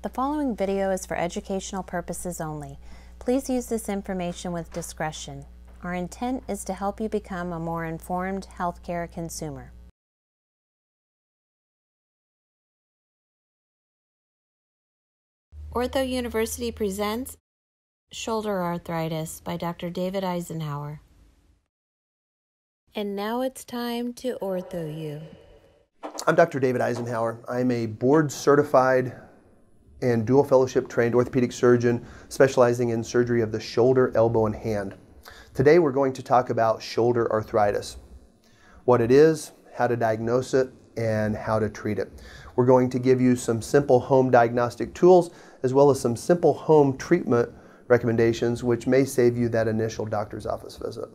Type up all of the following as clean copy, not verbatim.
The following video is for educational purposes only. Please use this information with discretion. Our intent is to help you become a more informed healthcare consumer. Ortho University presents Shoulder Arthritis by Dr. David Eisenhauer. And now it's time to OrthoU. I'm Dr. David Eisenhauer. I'm a board-certified and dual fellowship trained orthopedic surgeon specializing in surgery of the shoulder, elbow, and hand. Today we're going to talk about shoulder arthritis, what it is, how to diagnose it, and how to treat it. We're going to give you some simple home diagnostic tools as well as some simple home treatment recommendations which may save you that initial doctor's office visit.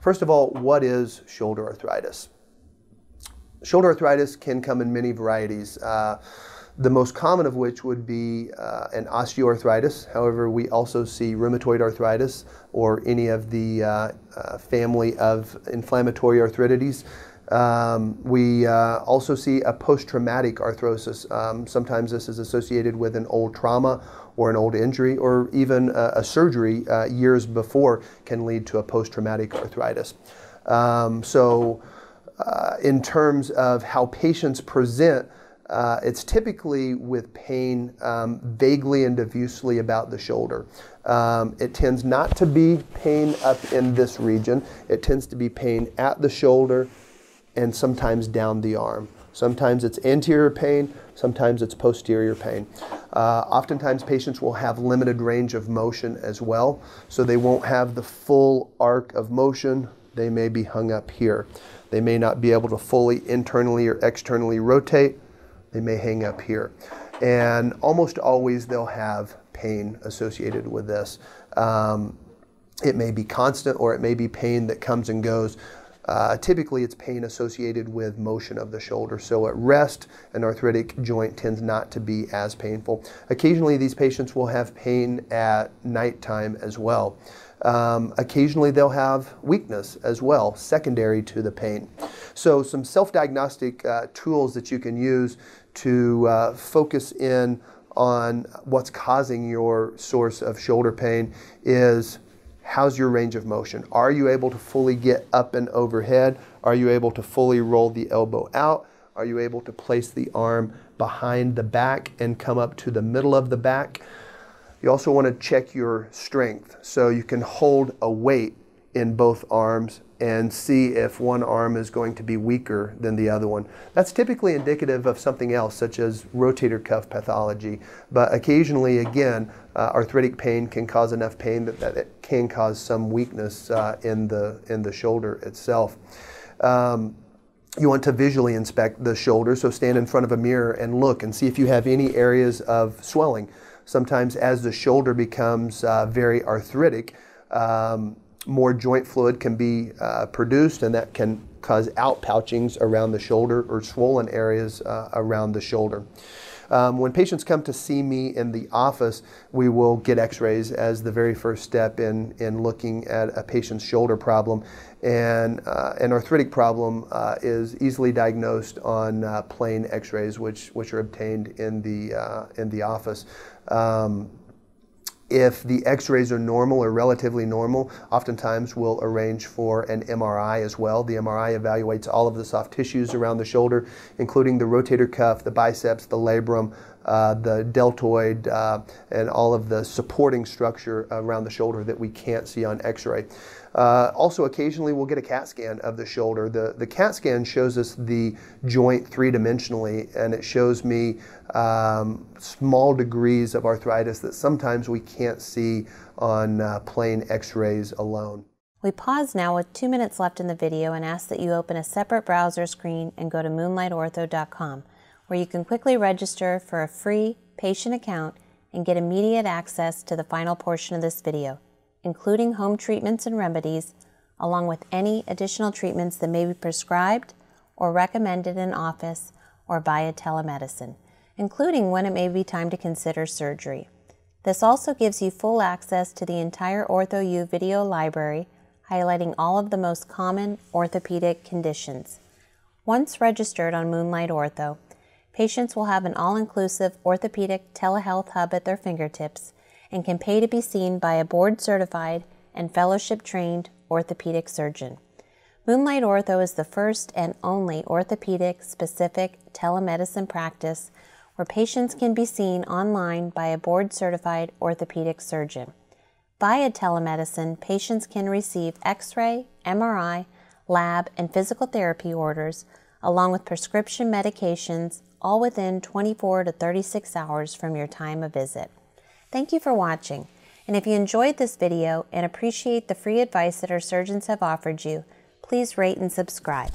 First of all, what is shoulder arthritis? Shoulder arthritis can come in many varieties. The most common of which would be an osteoarthritis. However, we also see rheumatoid arthritis or any of the family of inflammatory arthritides. We also see a post-traumatic arthrosis. Sometimes this is associated with an old trauma or an old injury, or even a surgery years before can lead to a post-traumatic arthritis. In terms of how patients present, it's typically with pain vaguely and diffusely about the shoulder. It tends not to be pain up in this region. It tends to be pain at the shoulder and sometimes down the arm. Sometimes it's anterior pain, sometimes it's posterior pain. Oftentimes patients will have limited range of motion as well, so they won't have the full arc of motion. They may be hung up here. They may not be able to fully internally or externally rotate. They may hang up here. And almost always they'll have pain associated with this. It may be constant or it may be pain that comes and goes. Typically it's pain associated with motion of the shoulder. So at rest, an arthritic joint tends not to be as painful. Occasionally these patients will have pain at nighttime as well. Occasionally they'll have weakness as well, secondary to the pain. So some self-diagnostic tools that you can use to focus in on what's causing your source of shoulder pain is, how's your range of motion? Are you able to fully get up and overhead? Are you able to fully roll the elbow out? Are you able to place the arm behind the back and come up to the middle of the back? You also want to check your strength. So you can hold a weight in both arms and see if one arm is going to be weaker than the other one. That's typically indicative of something else, such as rotator cuff pathology. But occasionally, again, arthritic pain can cause enough pain that it can cause some weakness in the shoulder itself. You want to visually inspect the shoulder, so stand in front of a mirror and look and see if you have any areas of swelling. Sometimes as the shoulder becomes very arthritic, more joint fluid can be produced, and that can cause outpouchings around the shoulder or swollen areas around the shoulder. When patients come to see me in the office, we will get x-rays as the very first step in looking at a patient's shoulder problem. And an arthritic problem is easily diagnosed on plain x-rays, which are obtained in the office. If the x-rays are normal or relatively normal, oftentimes we'll arrange for an MRI as well. The MRI evaluates all of the soft tissues around the shoulder, including the rotator cuff, the biceps, the labrum, the deltoid, and all of the supporting structure around the shoulder that we can't see on x-ray. Also, occasionally we'll get a CAT scan of the shoulder. The CAT scan shows us the joint three-dimensionally, and it shows me small degrees of arthritis that sometimes we can't see on plain x-rays alone. We pause now with 2 minutes left in the video and ask that you open a separate browser screen and go to MoonlightOrtho.com, where you can quickly register for a free patient account and get immediate access to the final portion of this video, including home treatments and remedies, along with any additional treatments that may be prescribed or recommended in office or via telemedicine, including when it may be time to consider surgery. This also gives you full access to the entire OrthoU video library, highlighting all of the most common orthopedic conditions. Once registered on MoonlightOrtho, Patients will have an all-inclusive orthopedic telehealth hub at their fingertips and can pay to be seen by a board-certified and fellowship-trained orthopedic surgeon. MoonlightOrtho is the first and only orthopedic-specific telemedicine practice where patients can be seen online by a board-certified orthopedic surgeon. Via telemedicine, patients can receive X-ray, MRI, lab, and physical therapy orders, along with prescription medications, all within 24 to 36 hours from your time of visit. Thank you for watching, and if you enjoyed this video and appreciate the free advice that our surgeons have offered you, please rate and subscribe.